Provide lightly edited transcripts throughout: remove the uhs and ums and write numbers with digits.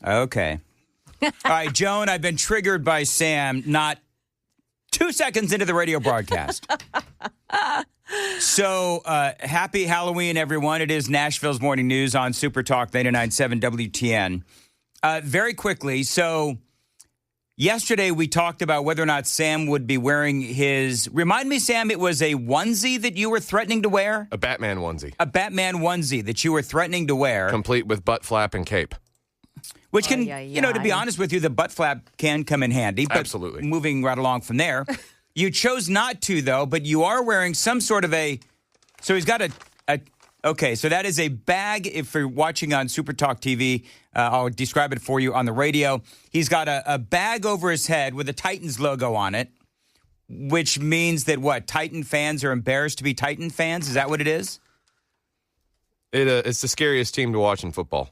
Okay. All right, Joan, I've been triggered by Sam not 2 seconds into the radio broadcast. So, happy Halloween, everyone. It is Nashville's Morning News on Super Talk 99.7 WTN. Very quickly, so yesterday we talked about whether or not Sam would be wearing his... Remind me, Sam, it was a onesie that you were threatening to wear? A Batman onesie. A Batman onesie that you were threatening to wear. Complete with butt flap and cape. Which can, to be honest with you, the butt flap can come in handy. But absolutely. Moving right along from there. You chose not to, though, but you are wearing some sort of a... So he's got okay, so that is a bag. If you're watching on Super Talk TV, I'll describe it for you on the radio. He's got a bag over his head with a Titans logo on it, which means that what? Titan fans are embarrassed to be Titan fans? Is that what it is? It's the scariest team to watch in football.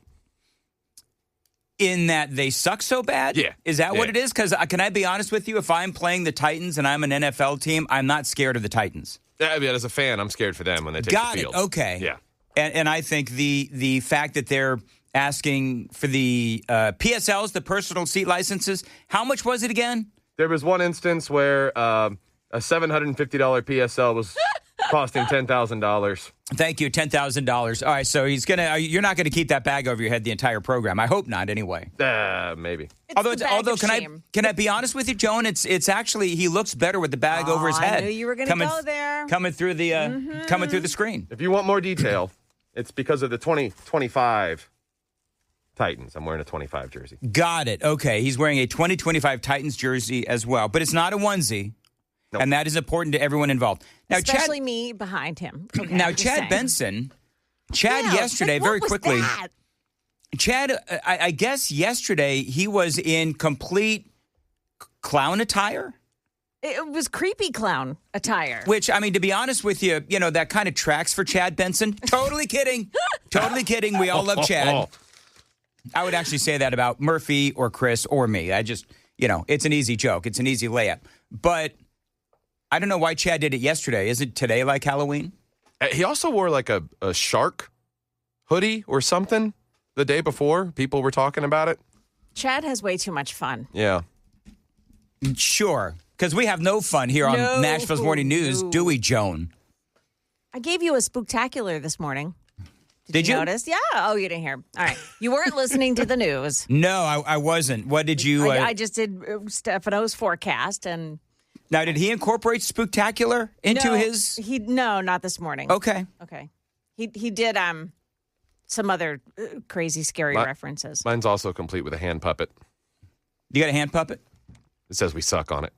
In that they suck so bad? Yeah. Is that what it is? Because can I be honest with you? If I'm playing the Titans and I'm an NFL team, I'm not scared of the Titans. Yeah, as a fan, I'm scared for them when they take the field. Got it. Okay. Yeah. And I think the fact that they're asking for the PSLs, the personal seat licenses, how much was it again? There was one instance where a $750 PSL was costing $10,000. Thank you, $10,000. All right, so you're not gonna keep that bag over your head the entire program. I hope not, anyway. Maybe. Although, can I be honest with you, Joan? It's actually he looks better with the bag over his head. I knew you were gonna go there. Coming through the screen. If you want more detail, it's because of the 2025 Titans. I'm wearing a 25 jersey. Got it. Okay, he's wearing a 2025 Titans jersey as well, but it's not a onesie. Nope. And that is important to everyone involved. Now, especially me behind him. Okay, now, Chad Benson, yesterday, very quickly. That? Chad, I guess yesterday he was in complete clown attire. It was creepy clown attire. Which, I mean, to be honest with you, that kind of tracks for Chad Benson. Totally kidding. Totally kidding. We all love Chad. I would actually say that about Murphy or Chris or me. I just, it's an easy joke. It's an easy layup. But I don't know why Chad did it yesterday. Is it today like Halloween? He also wore like a shark hoodie or something the day before. People were talking about it. Chad has way too much fun. Yeah. Sure. Because we have no fun here on Nashville's Morning News, do we, Joan? I gave you a spooktacular this morning. Did you notice? Yeah. Oh, you didn't hear. All right. You weren't listening to the news. No, I wasn't. What did you... I just did Stefano's forecast and... Now, did he incorporate spooktacular into his... No, not this morning. Okay. He did some other crazy, scary references. Mine's also complete with a hand puppet. You got a hand puppet? It says we suck on it.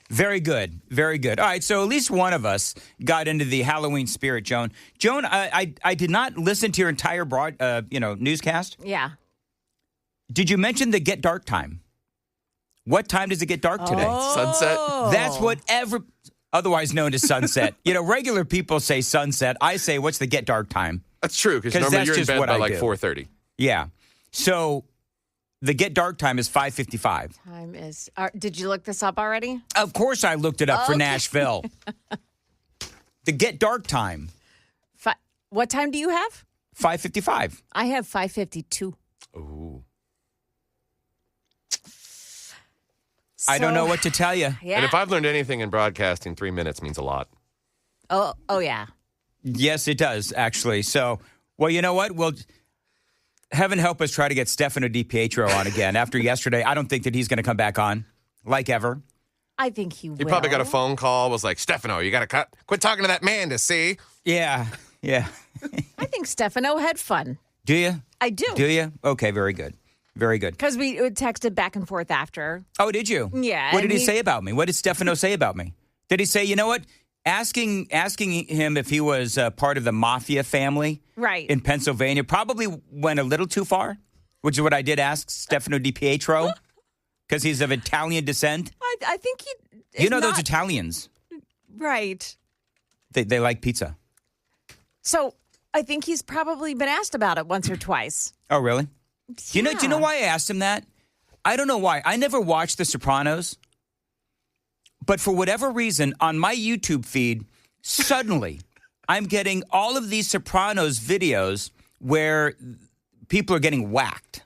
Very good. Very good. All right, so at least one of us got into the Halloween spirit, Joan. Joan, I did not listen to your entire newscast. Yeah. Did you mention the get dark time? What time does it get dark today? Sunset. That's whatever, otherwise known as sunset. Regular people say sunset. I say, what's the get dark time? That's true, because normally you're in bed by like 4:30. Yeah. So the get dark time is 5:55. Time is. Did you look this up already? Of course I looked it up for Nashville. The get dark time. What time do you have? 5:55. I have 5:52. Ooh. I don't know what to tell you. Yeah. And if I've learned anything in broadcasting, 3 minutes means a lot. Oh, yeah. Yes, it does, actually. So, well, you know what? We'll, heaven help us try to get Stefano DiPietro on again. After yesterday, I don't think that he's going to come back on like ever. I think he will. He probably got a phone call, was like, Stefano, you got to quit talking to that man to see. Yeah. I think Stefano had fun. Do you? I do. Do you? Okay, very good. Very good. Because we texted back and forth after. Oh, did you? Yeah. What did he say about me? What did Stefano say about me? Did he say, you know what? Asking him if he was part of the mafia family in Pennsylvania probably went a little too far, which is what I did ask Stefano DiPietro, because he's of Italian descent. I think he... those Italians. Right. They like pizza. So I think he's probably been asked about it once or twice. Oh, really? Yeah. Do you know why I asked him that? I don't know why. I never watched The Sopranos. But for whatever reason, on my YouTube feed, suddenly I'm getting all of these Sopranos videos where people are getting whacked.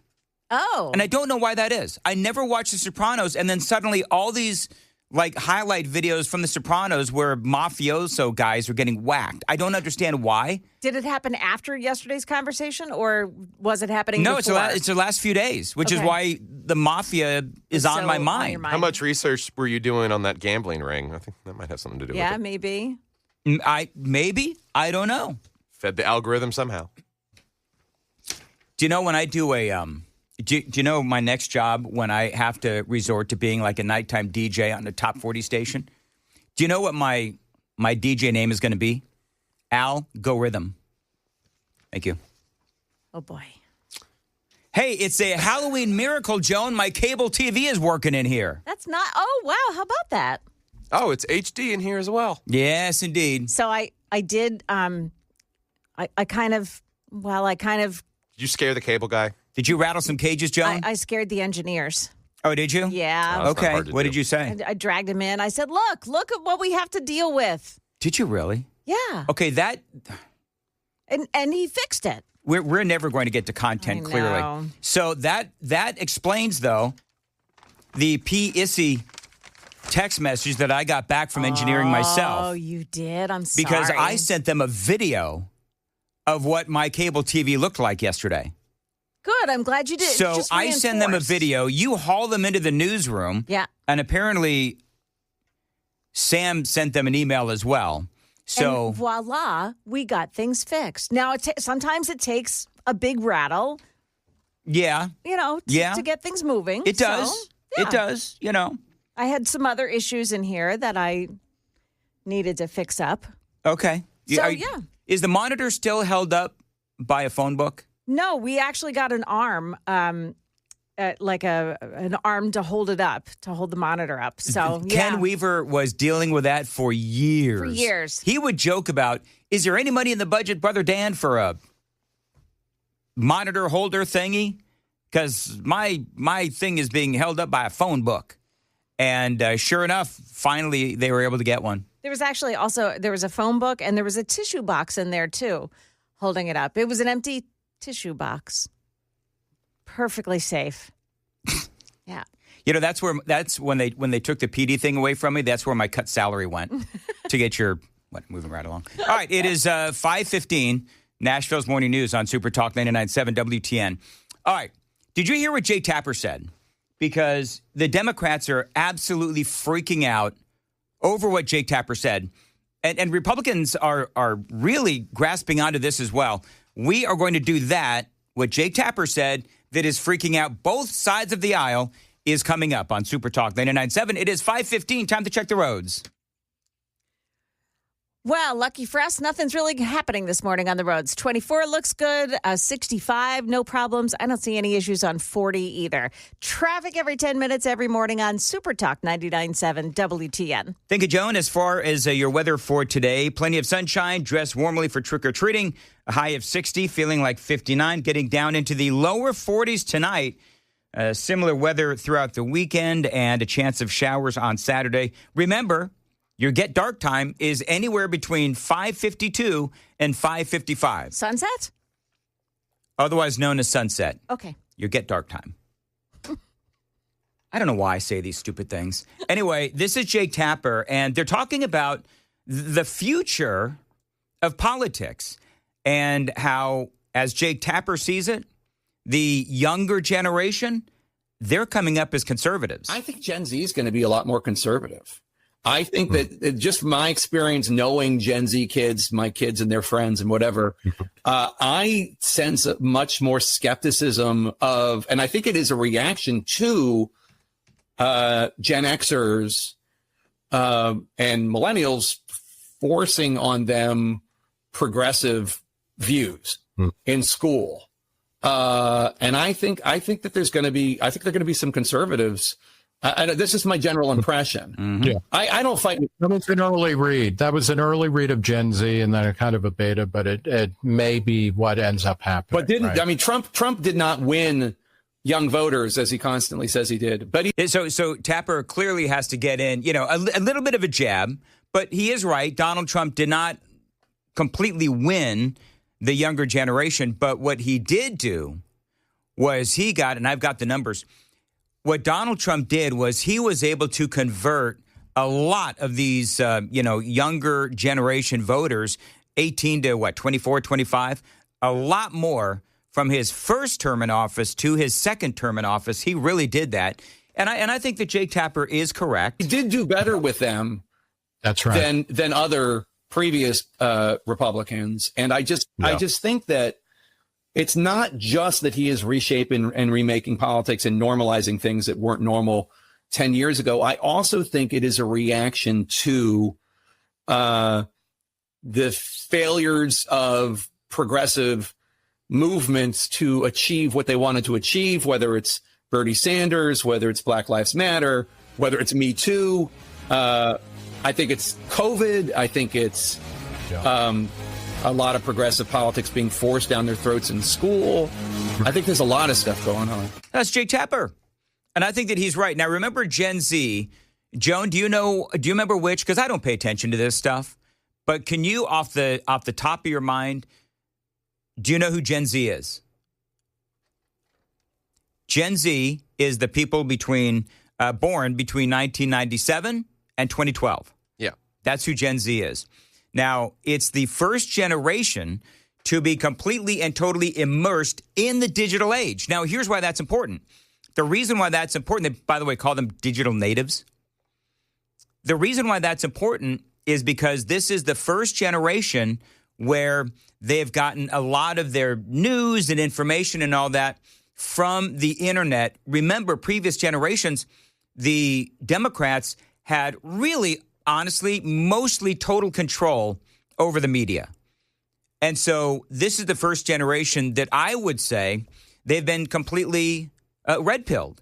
Oh. And I don't know why that is. I never watched The Sopranos, and then suddenly all these like highlight videos from The Sopranos where mafioso guys are getting whacked. I don't understand why. Did it happen after yesterday's conversation, or was it happening No, before? it's the last few days, which is Okay. why the mafia is on So my on mind. your mind. How much research were you doing on that gambling ring? I think that might have something to do Yeah, with it. maybe. Maybe. I don't know. Fed the algorithm somehow. Do you know when I do do you know my next job when I have to resort to being like a nighttime DJ on the top 40 station? Do you know what my DJ name is going to be? Algorithm. Thank you. Oh, boy. Hey, it's a Halloween miracle, Joan. My cable TV is working in here. That's not. Oh, wow. How about that? Oh, it's HD in here as well. Yes, indeed. So I did. I kind of. Did you scare the cable guy? Did you rattle some cages, Joan? I scared the engineers. Oh, did you? Yeah. Oh, that's not Okay. hard to What do. did you say? I dragged him in. I said, look at what we have to deal with. Did you really? Yeah. Okay, And he fixed it. we're never going to get to content I clearly. know. So that explains though the P-Issy text message that I got back from engineering Oh, myself you did? I'm sorry. because I sent them a video of what my cable TV looked like yesterday. Good. I'm glad you did. So Just I send them a reinforced. video. You haul them into the newsroom. Yeah. And apparently Sam sent them an email as well. So And voila, we got things fixed. Now, sometimes it takes a big rattle, yeah, to get things moving. it does. So, yeah. It does, I had some other issues in here that I needed to fix up. Okay. So, Are- yeah. Is the monitor still held up by a phone book? No, we actually got an arm, like an arm to hold it up, to hold the monitor up. So, yeah. Ken Weaver was dealing with that for years. For years. He would joke about, is there any money in the budget, Brother Dan, for a monitor holder thingy? Because my thing is being held up by a phone book. And sure enough, finally they were able to get one. There was actually also, there was a phone book and there was a tissue box in there too, holding it up. It was an empty tissue box. Perfectly safe. Yeah. That's when they took the PD thing away from me. That's where my cut salary went to get your moving right along. All right, it is 5:15. Nashville's Morning News on Super Talk 99.7 WTN. All right, did you hear what Jake Tapper said? Because the Democrats are absolutely freaking out over what Jake Tapper said, and Republicans are really grasping onto this as well. We are going to do that. What Jake Tapper said that is freaking out both sides of the aisle is coming up on Super Talk 99.7. It is 5:15. Time to check the roads. Well, lucky for us, nothing's really happening this morning on the roads. 24 looks good. 65, no problems. I don't see any issues on 40 either. Traffic every 10 minutes every morning on Super Talk 99.7 WTN. Thank you, Joan. As far as your weather for today, plenty of sunshine, dress warmly for trick-or-treating, a high of 60, feeling like 59, getting down into the lower 40s tonight. Similar weather throughout the weekend and a chance of showers on Saturday. Remember, your get dark time is anywhere between 5:52 and 5:55, Sunset? otherwise known as sunset. Okay. Your get dark time. I don't know why I say these stupid things. Anyway, this is Jake Tapper, and they're talking about the future of politics and how, as Jake Tapper sees it, the younger generation, they're coming up as conservatives. I think Gen Z is going to be a lot more conservative. I think that just from my experience knowing Gen Z kids, my kids and their friends and whatever, I sense much more skepticism of, and I think it is a reaction to Gen Xers and millennials forcing on them progressive views in school. And I think that there's going to be, I think there are going to be some conservatives. This is my general impression. Mm-hmm. Yeah. I don't fight. That was an early read. That was an early read of Gen Z and then a kind of a beta, but it may be what ends up happening. But didn't, right? I mean, Trump did not win young voters as he constantly says he did. But he, So Tapper clearly has to get in, a little bit of a jab, but he is right. Donald Trump did not completely win the younger generation. But what he did do was he got, and I've got the numbers, what Donald Trump did was he was able to convert a lot of these, younger generation voters, 18 to 24, 25, a lot more from his first term in office to his second term in office. He really did that. And I think that Jake Tapper is correct. He did do better with them. That's right. Than other previous Republicans. And I just think that it's not just that he is reshaping and remaking politics and normalizing things that weren't normal 10 years ago. I also think it is a reaction to the failures of progressive movements to achieve what they wanted to achieve, whether it's Bernie Sanders, whether it's Black Lives Matter, whether it's Me Too. I think it's COVID. I think it's a lot of progressive politics being forced down their throats in school. I think there's a lot of stuff going on. That's Jake Tapper. And I think that he's right. Now, remember Gen Z. Joan, do you remember which? Because I don't pay attention to this stuff. But can you, off the top of your mind, do you know who Gen Z is? Gen Z is the people born between 1997 and 2012. Yeah. That's who Gen Z is. Now, it's the first generation to be completely and totally immersed in the digital age. Now, here's why that's important. The reason why that's important, they, by the way, call them digital natives. The reason why that's important is because this is the first generation where they've gotten a lot of their news and information and all that from the internet. Remember, previous generations, the Democrats had really, honestly, mostly total control over the media. And so this is the first generation that I would say they've been completely red-pilled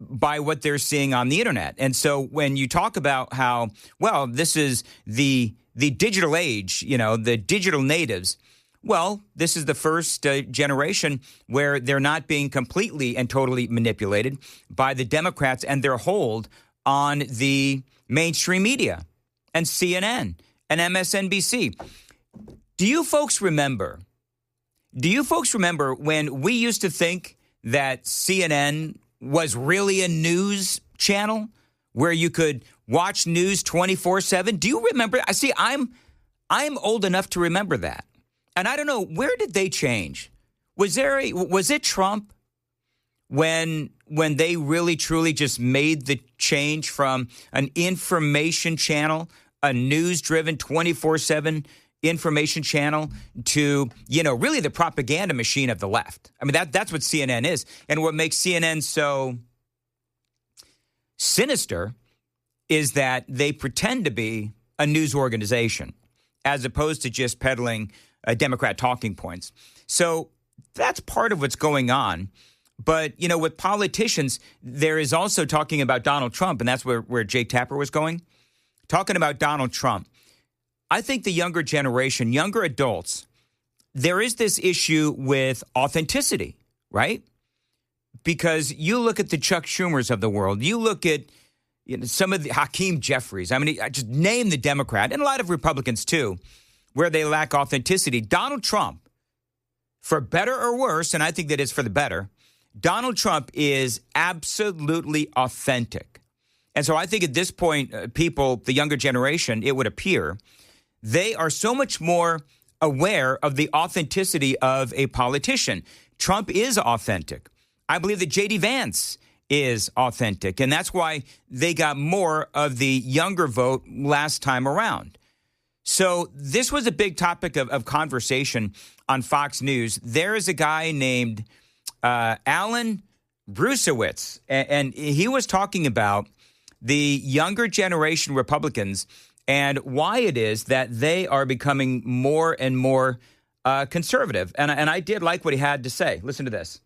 by what they're seeing on the internet. And so when you talk about how, well, this is the digital age, the digital natives, well, this is the first generation where they're not being completely and totally manipulated by the Democrats and their hold on the mainstream media and CNN and MSNBC. Do you folks remember when we used to think that CNN was really a news channel where you could watch news 24/7? Do you remember? I see. I'm old enough to remember that, and I don't know, where did they change? Was it Trump when they really truly just made the change from an information channel, a news-driven 24/7 information channel, to, really the propaganda machine of the left? I mean, that's what CNN is. And what makes CNN so sinister is that they pretend to be a news organization as opposed to just peddling Democrat talking points. So that's part of what's going on. But, with politicians, there is also talking about Donald Trump, and that's where Jake Tapper was going. Talking about Donald Trump. I think the younger generation, younger adults, there is this issue with authenticity, right? Because you look at the Chuck Schumers of the world, you look at some of the Hakeem Jeffries. I mean, I just name the Democrat, and a lot of Republicans too, where they lack authenticity. Donald Trump, for better or worse, and I think that it's for the better, Donald Trump is absolutely authentic. And so I think at this point, people, the younger generation, it would appear, they are so much more aware of the authenticity of a politician. Trump is authentic. I believe that J.D. Vance is authentic, and that's why they got more of the younger vote last time around. So this was a big topic of conversation on Fox News. There is a guy named Alan Brusiewicz, and he was talking about the younger generation Republicans and why it is that they are becoming more and more conservative. And I did like what he had to say. Listen to this.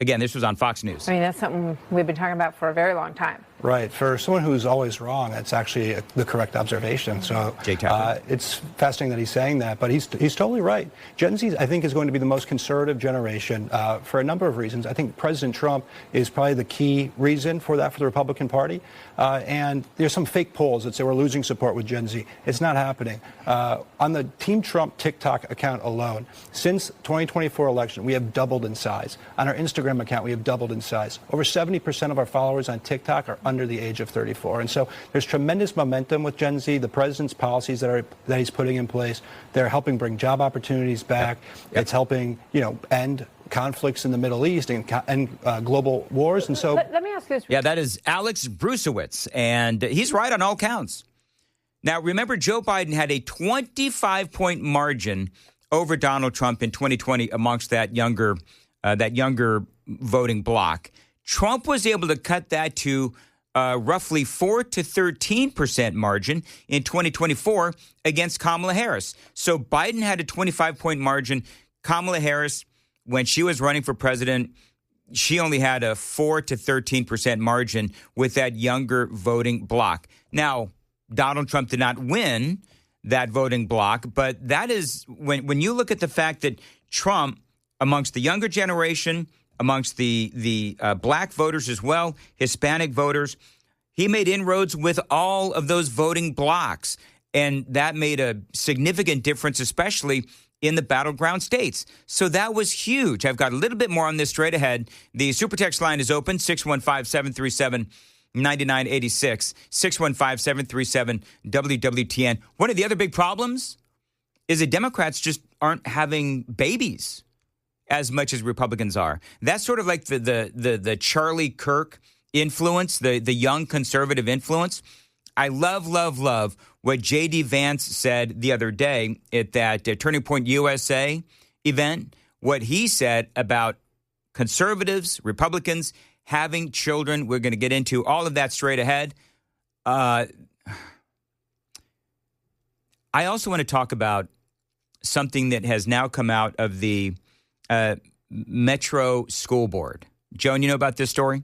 Again, this was on Fox News. I mean, that's something we've been talking about for a very long time. Right. For someone who's always wrong, that's actually the correct observation. So it's fascinating that he's saying that, but he's totally right. Gen Z, I think, is going to be the most conservative generation for a number of reasons. I think President Trump is probably the key reason for that for the Republican Party. And there's some fake polls that say we're losing support with Gen Z. It's not happening. On the Team Trump TikTok account alone, since 2024 election, we have doubled in size. On our Instagram account, we have doubled in size. Over 70% of our followers on TikTok are under the age of 34. And so there's tremendous momentum with Gen Z. The president's policies that he's putting in place, they're helping bring job opportunities back. It's helping, end conflicts in the Middle East and global wars. And so let me ask you this. Yeah, that is Alex Brusewitz, and he's right on all counts. Now, remember, Joe Biden had a 25-point margin over Donald Trump in 2020 amongst that younger voting bloc. Trump was able to cut that to roughly 4 to 13% margin in 2024 against Kamala Harris. So Biden had a 25-point margin. Kamala Harris, when she was running for president, she only had a 4 to 13% margin with that younger voting bloc. Now, Donald Trump did not win that voting bloc, but that is when you look at the fact that Trump, amongst the younger generation, amongst the black voters as well, Hispanic voters, he made inroads with all of those voting blocs. And that made a significant difference, especially in the battleground states. So that was huge. I've got a little bit more on this straight ahead. The super text line is open, 615-737-9986, 615-737-WWTN. One of the other big problems is that Democrats just aren't having babies as much as Republicans are. That's sort of like the Charlie Kirk influence, the young conservative influence. I love what J.D. Vance said the other day at that Turning Point USA event, what he said about conservatives, Republicans having children. We're going to get into all of that straight ahead. I also want to talk about something that has now come out of the Metro School Board. Joan, you know about this story?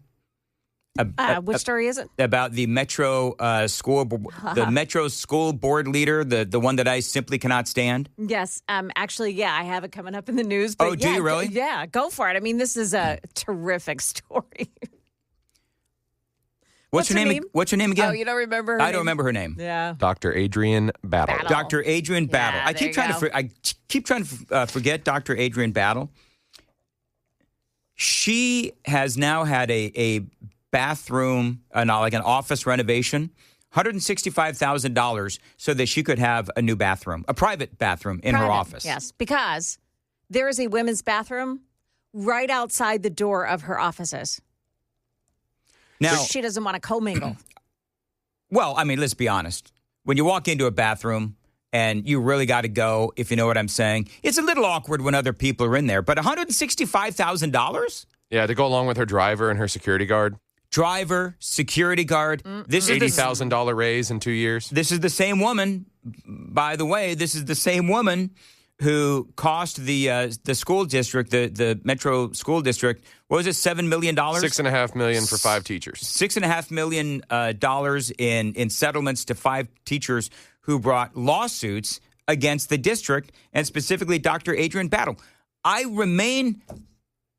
Which story is it? About the Metro the Metro School Board leader, the one that I simply cannot stand. Yes, actually, I have it coming up in the news. But do you really? Yeah, go for it. I mean, this is a terrific story. What's her name? What's her name again? Oh, you don't remember her name? I don't remember her name. Yeah. Dr. Adrienne Battle. Dr. Adrienne Battle. Yeah, I keep trying to forget Dr. Adrienne Battle. She has now had a bathroom, like an office renovation, $165,000 so that she could have a new bathroom, a private bathroom in her office. Yes, because there is a women's bathroom right outside the door of her offices. Now, she doesn't want to commingle. Well, I mean, let's be honest. When you walk into a bathroom and you really got to go, if you know what I'm saying, it's a little awkward when other people are in there. But $165,000? Yeah, to go along with her driver and her security guard. Driver, security guard. This is $80,000 raise in 2 years. This is the same woman, by the way. This is the same woman who cost the school district, the Metro School District, what was it, $7 million? $6.5 million for 5 teachers. $6.5 million in settlements to 5 teachers who brought lawsuits against the district, and specifically Dr. Adrienne Battle. I remain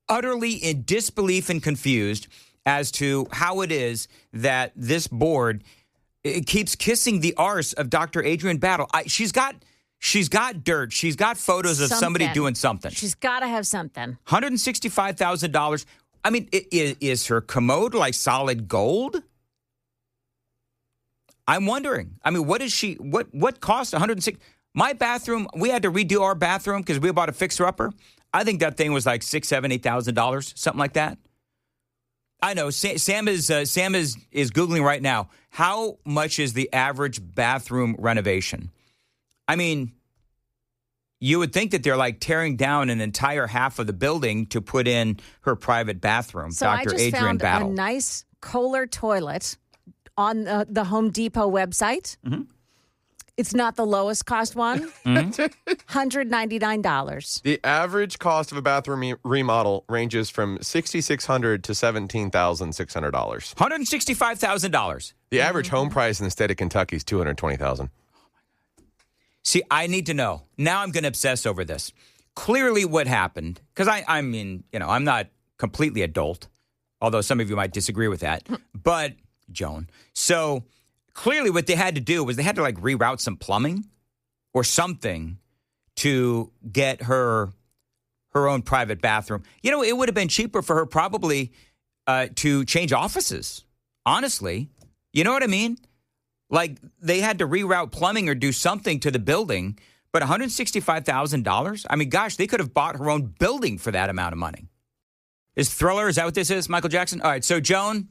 utterly in disbelief and confused as to how it is that this board keeps kissing the arse of Dr. Adrienne Battle. She's got dirt. She's got photos of somebody doing something. She's got to have something. $165,000. I mean, is her commode like solid gold? I'm wondering. I mean, what cost $106? My bathroom, we had to redo our bathroom because we bought a fixer-upper. I think that thing was like $6,000, $7,000, $8,000, something like that. I know. Sam is Googling right now. How much is the average bathroom renovation? I mean, you would think that they're like tearing down an entire half of the building to put in her private bathroom. So Dr. I just Adrienne found Battle. a nice Kohler toilet on the Home Depot website. Mm-hmm. It's not the lowest cost one. $199. The average cost of a bathroom remodel ranges from $6,600 to $17,600. $165,000. The average home price in the state of Kentucky is $220,000. See, I need to know. Now I'm going to obsess over this. Clearly what happened, because I mean, I'm not completely adult, although some of you might disagree with that, but Joan. So clearly what they had to do was they had to reroute some plumbing or something to get her own private bathroom. It would have been cheaper for her probably to change offices, honestly. You know what I mean? They had to reroute plumbing or do something to the building, but $165,000? I mean, gosh, they could have bought her own building for that amount of money. Is Thriller, is that what this is, Michael Jackson? All right, so Joan,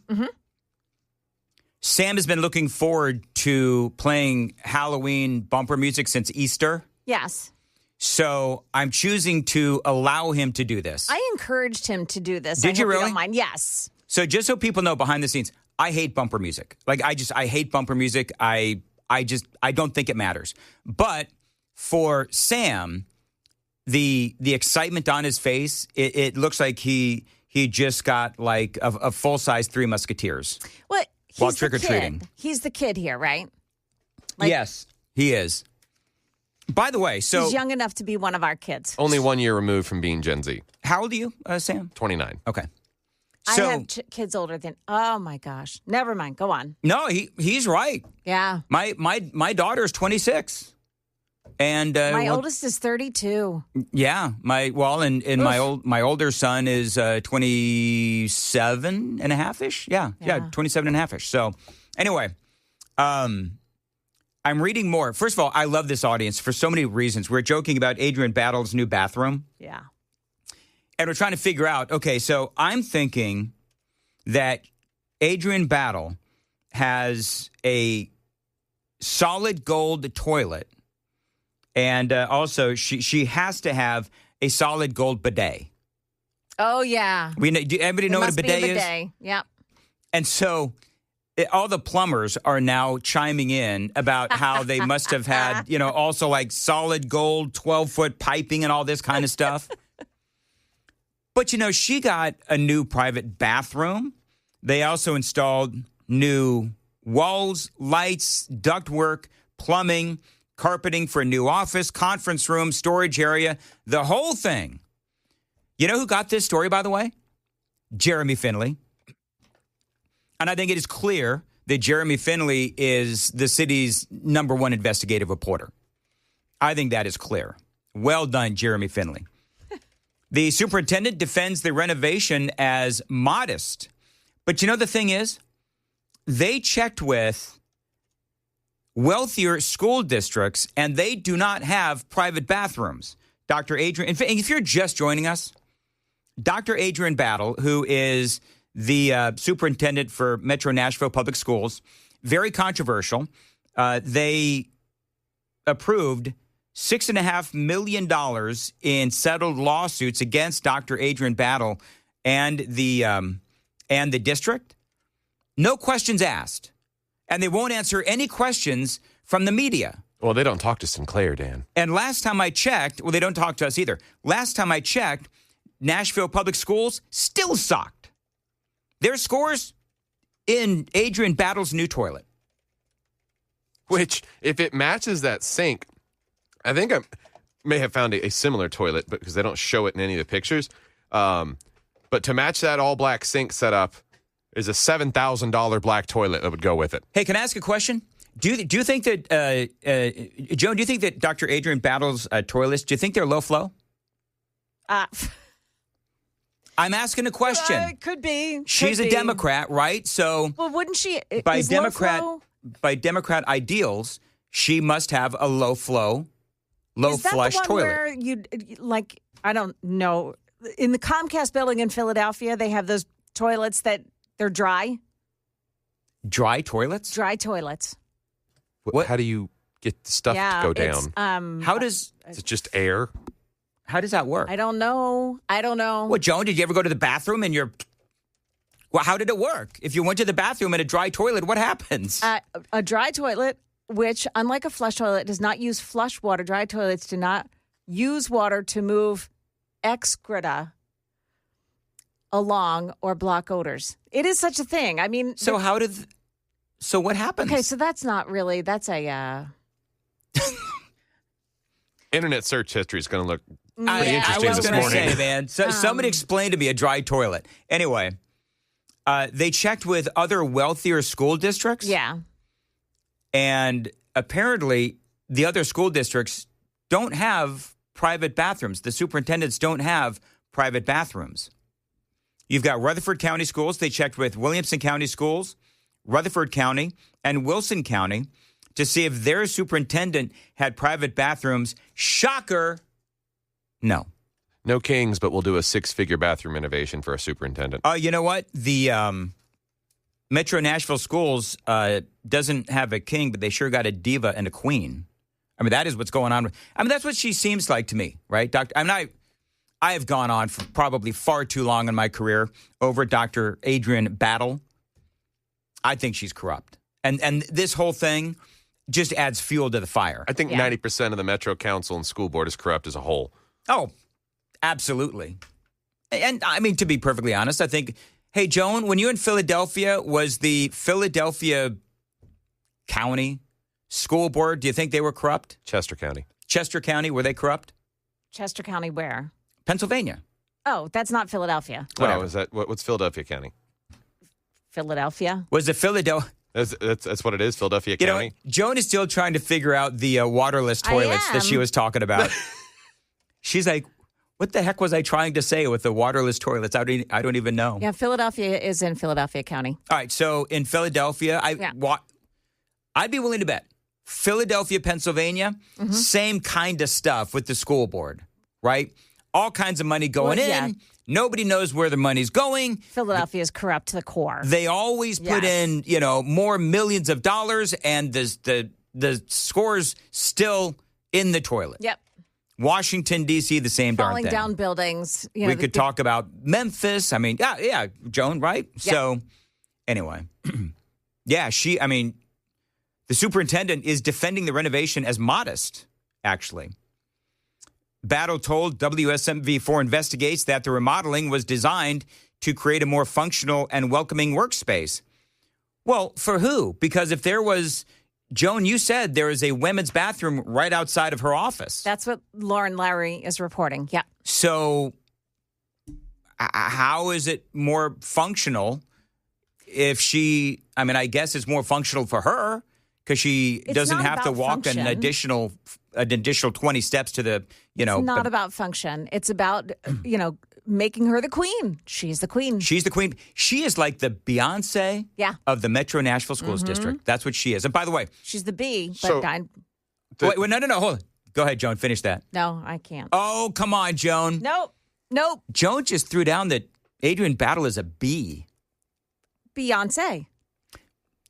Sam has been looking forward to playing Halloween bumper music since Easter. Yes. So I'm choosing to allow him to do this. I encouraged him to do this. Did you really? Don't mind. Yes. So just so people know behind the scenes, I hate bumper music. I hate bumper music. I don't think it matters. But for Sam, the excitement on his face, it looks like he just got a full-size Three Musketeers. Well, while trick-or-treating. He's the kid here, right? Yes, he is. By the way, he's young enough to be one of our kids. Only 1 year removed from being Gen Z. How old are you, Sam? 29. Okay. I have kids older than. Oh my gosh! Never mind. Go on. No, he's right. Yeah. My daughter's 26, and my oldest is 32. Yeah. My older son is 27 and a half ish. Yeah, 27 and a half ish. So anyway, I'm reading more. First of all, I love this audience for so many reasons. We're joking about Adrian Battle's new bathroom. Yeah. And we're trying to figure out, okay, so I'm thinking that Adrian Battle has a solid gold toilet, and also she has to have a solid gold bidet. Oh, yeah. Everybody know what a bidet is? Yep. And so all the plumbers are now chiming in about how they must have had, also solid gold 12-foot piping and all this kind of stuff. But, she got a new private bathroom. They also installed new walls, lights, ductwork, plumbing, carpeting for a new office, conference room, storage area, the whole thing. You know who got this story, by the way? Jeremy Finley. And I think it is clear that Jeremy Finley is the city's #1 investigative reporter. I think that is clear. Well done, Jeremy Finley. The superintendent defends the renovation as modest. But the thing is, they checked with wealthier school districts, and they do not have private bathrooms. Dr. Adrian, if you're just joining us, Dr. Adrian Battle, who is the superintendent for Metro Nashville Public Schools, very controversial. They approved $6.5 million in settled lawsuits against Dr. Adrian Battle and the district. No questions asked. And they won't answer any questions from the media. Well, they don't talk to Sinclair, Dan. And last time I checked, they don't talk to us either. Last time I checked, Nashville Public Schools still sucked. Their scores in Adrian Battle's new toilet. Which, if it matches that sink, I think I may have found a similar toilet, because they don't show it in any of the pictures. But to match that all-black sink setup is a $7,000 black toilet that would go with it. Hey, can I ask a question? Do you think that, Joan, do you think that Dr. Adrian Battle's toilets, do you think they're low flow? I'm asking a question. It could be. She's a Democrat, right? So, well, wouldn't she? By Democrat ideals, she must have a low flow, low flush toilet. Where you I don't know. In the Comcast building in Philadelphia, they have those toilets that they're dry. Dry toilets? Dry toilets. What? How do you get the stuff to go down? Is it just air? How does that work? I don't know. Well, Joan, did you ever go to the bathroom and how did it work? If you went to the bathroom in a dry toilet, what happens? A dry toilet, which, unlike a flush toilet, does not use flush water. Dry toilets do not use water to move excreta along or block odors. It is such a thing. I mean, So so what happens? okay, so that's not really, that's a, Internet search history is going to look I interesting was this going to morning. say, man. So, somebody explain to me a dry toilet. Anyway, they checked with other wealthier school districts. yeah. And apparently, the other school districts don't have private bathrooms. The superintendents don't have private bathrooms. You've got Rutherford County Schools. They checked with Williamson County Schools, Rutherford County, and Wilson County to see if their superintendent had private bathrooms. Shocker. No. No kings, but we'll do a 6-figure bathroom renovation for a superintendent. You know what? The Metro Nashville Schools doesn't have a king, but they sure got a diva and a queen. I mean, that is what's going on. I mean, that's what she seems like to me, right, Doctor? I have gone on for probably far too long in my career over Dr. Adrian Battle. I think she's corrupt. And this whole thing just adds fuel to the fire. I think 90% of the Metro Council and school board is corrupt as a whole. Oh, absolutely. And I mean, to be perfectly honest, I think, hey, Joan, when you were in Philadelphia, was the Philadelphia County School Board, do you think they were corrupt? Chester County. Chester County, were they corrupt? Chester County where? Pennsylvania. Oh, that's not Philadelphia. Whatever. Oh, is that what's Philadelphia County? Philadelphia. Was the Philadelphia... That's what it is, Philadelphia You County. know, Joan is still trying to figure out the waterless I toilets that she am. was talking about. She's like, what the heck was I trying to say with the waterless toilets? I don't even know. Yeah, Philadelphia is in Philadelphia County. All right, so in Philadelphia, I'd be willing to bet Philadelphia, Pennsylvania, same kind of stuff with the school board, right? All kinds of money going in. yeah. Nobody knows where the money's going. Philadelphia is corrupt to the core. They always put in, more millions of dollars, and the score's still in the toilet. Yep. Washington, D.C., the same darn Falling thing. down buildings. We could talk about Memphis. I mean, yeah, Joan, right? Yeah. So, anyway, the superintendent is defending the renovation as modest, actually. Battle told WSMV4 Investigates that the remodeling was designed to create a more functional and welcoming workspace. Well, for who? Because if there was, Joan, you said there is a women's bathroom right outside of her office. That's what Lauren Lowry is reporting. Yeah. So how is it more functional if I guess it's more functional for her because she doesn't not have to about walk function. an additional 20 steps to the, It's not about function. It's about, making her the queen. She's the queen. She's the queen. She is like the Beyonce of the Metro Nashville Schools District. That's what she is. And by the way, She's the bee. So- But wait, no, hold on. Go ahead, Joan. Finish that. no, I can't. Oh, come on, Joan. Nope. Joan just threw down that Adrian Battle is a bee. Beyonce.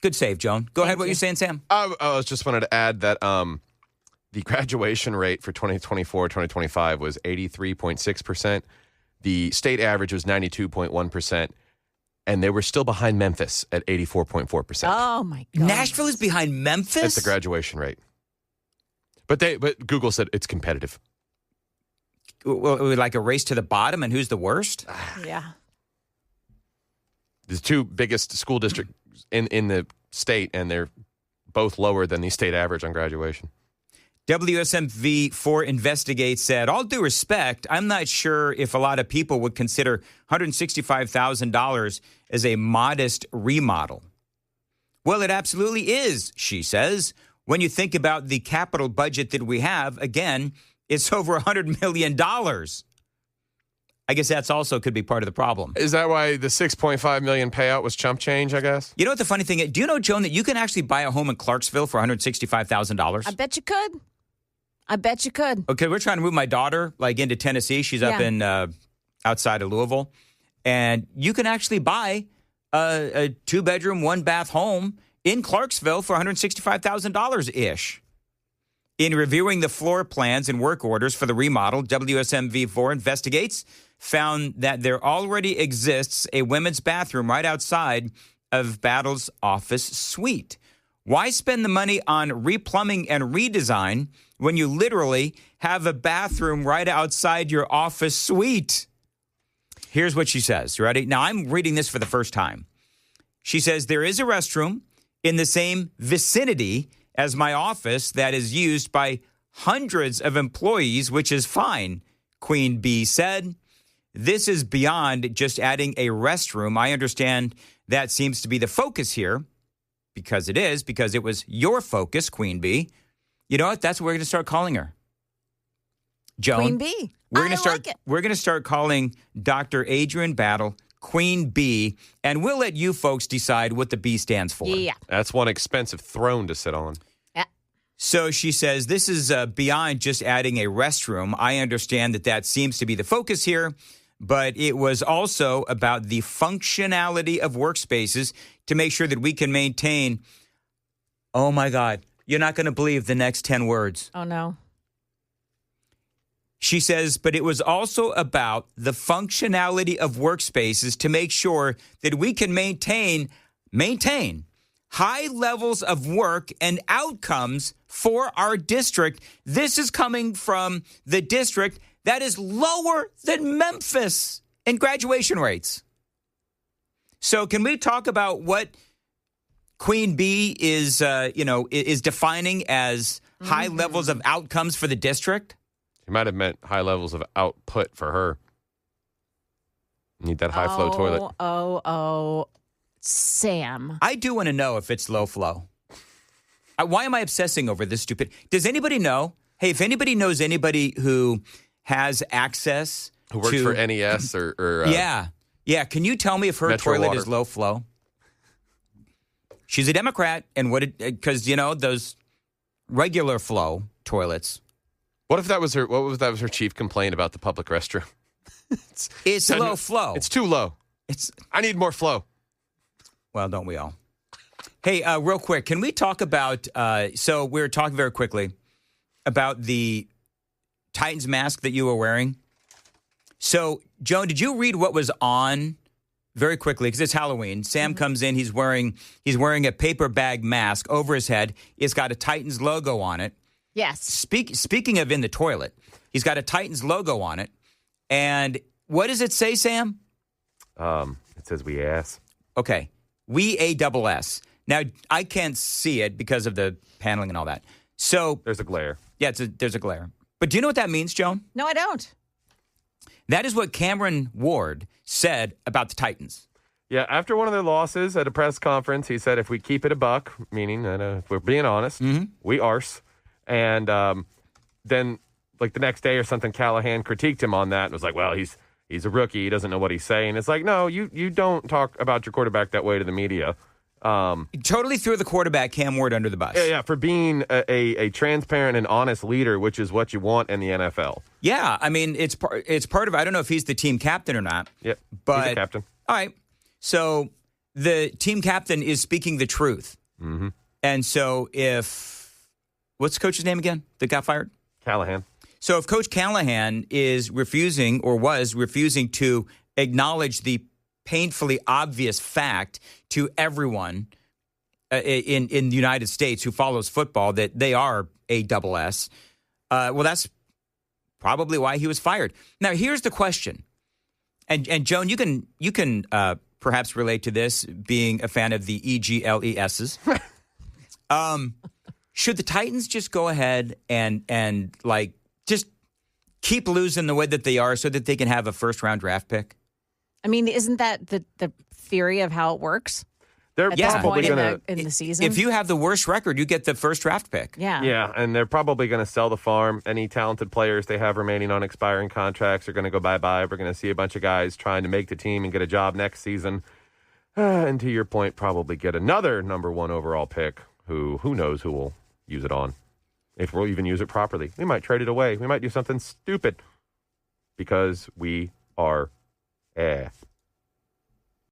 Good save, Joan. Go ahead. What you. you saying, Sam? I was just wanted to add that the graduation rate for 2024-2025 was 83.6%. The state average was 92.1%. And they were still behind Memphis at 84.4%. Oh, my God. Nashville is behind Memphis? That's the graduation rate. But Google said it's competitive. Well, like a race to the bottom, and who's the worst? Yeah. The two biggest school districts in the state, and they're both lower than the state average on graduation. WSMV4 Investigate said, all due respect, I'm not sure if a lot of people would consider $165,000 as a modest remodel. Well, it absolutely is, she says. When you think about the capital budget that we have, again, it's over $100 million. I guess that's also could be part of the problem. Is that why the $6.5 million payout was chump change, I guess? You know what the funny thing is? Do you know, Joan, that you can actually buy a home in Clarksville for $165,000? I bet you could. Okay, we're trying to move my daughter into Tennessee. She's up in outside of Louisville. And you can actually buy a 2-bedroom, 1-bath home in Clarksville for $165,000-ish. In reviewing the floor plans and work orders for the remodel, WSMV4 Investigates found that there already exists a women's bathroom right outside of Battle's office suite. Why spend the money on replumbing and redesign when you literally have a bathroom right outside your office suite? Here's what she says. You ready? Now, I'm reading this for the first time. She says, there is a restroom in the same vicinity as my office that is used by hundreds of employees, which is fine, Queen Bee said. This is beyond just adding a restroom. I understand that seems to be the focus here, because it was your focus, Queen Bee. You know what? That's what we're going to start calling her. Joan. Queen Bee. We're going to start calling Dr. Adrian Battle Queen Bee, and we'll let you folks decide what the B stands for. Yeah. That's one expensive throne to sit on. So she says, this is beyond just adding a restroom. I understand that seems to be the focus here, but it was also about the functionality of workspaces to make sure that we can maintain. Oh, my God. You're not going to believe the next 10 words. Oh, no. She says, but it was also about the functionality of workspaces to make sure that we can maintain high levels of work and outcomes for our district. This is coming from the district that is lower than Memphis in graduation rates. So can we talk about what Queen Bee is defining as high levels of outcomes for the district? She might have meant high levels of output for her. Need that high flow toilet. Oh, Sam. I do want to know if it's low flow. Why am I obsessing over this stupid? Does anybody know? Hey, if anybody knows anybody who has access Who works for NES or yeah. Can you tell me if her Metro toilet Water. is low flow? She's a Democrat, and because those regular flow toilets. What if that was her chief complaint about the public restroom? It's low flow. It's too low. I need more flow. Well, don't we all? Hey, real quick, can we talk about, so we were talking very quickly about the Titans mask that you were wearing. So, Joan, did you read what was on very quickly? Because it's Halloween. Sam comes in, he's wearing a paper bag mask over his head. It's got a Titans logo on it. Yes. Speaking of in the toilet, he's got a Titans logo on it. And what does it say, Sam? It says we ass. Okay. We ASS. Now, I can't see it because of the paneling and all that. So There's a glare. Yeah, there's a glare. But do you know what that means, Joan? No, I don't. That is what Cameron Ward said about the Titans. Yeah, after one of their losses at a press conference, he said, if we keep it a buck, meaning that if we're being honest, we arse. And then, like, the next day or something, Callahan critiqued him on that and was like, well, he's a rookie. He doesn't know what he's saying. It's like, no, you don't talk about your quarterback that way to the media. Totally threw the quarterback, Cam Ward, under the bus. Yeah, for being a transparent and honest leader, which is what you want in the NFL. Yeah, I mean, it's part of, I don't know if he's the team captain or not. Yep, but, he's a captain. All right, so the team captain is speaking the truth. Mm-hmm. And so what's the coach's name again that got fired? Callahan. So if Coach Callahan was refusing to acknowledge the painfully obvious fact to everyone in the United States who follows football that they are ASS, well, that's probably why he was fired. Now, here's the question, and Joan, you can perhaps relate to this, being a fan of the EGLESs. Should the Titans just go ahead and like just keep losing the way that they are so that they can have a first-round draft pick? I mean, isn't that the theory of how it works? They're at this probably point going in the season? If you have the worst record, you get the first draft pick. Yeah. Yeah, and they're probably going to sell the farm. Any talented players they have remaining on expiring contracts are going to go bye-bye. We're going to see a bunch of guys trying to make the team and get a job next season. And to your point, probably get another number one overall pick who knows who will use it on. If we'll even use it properly. We might trade it away. We might do something stupid because we are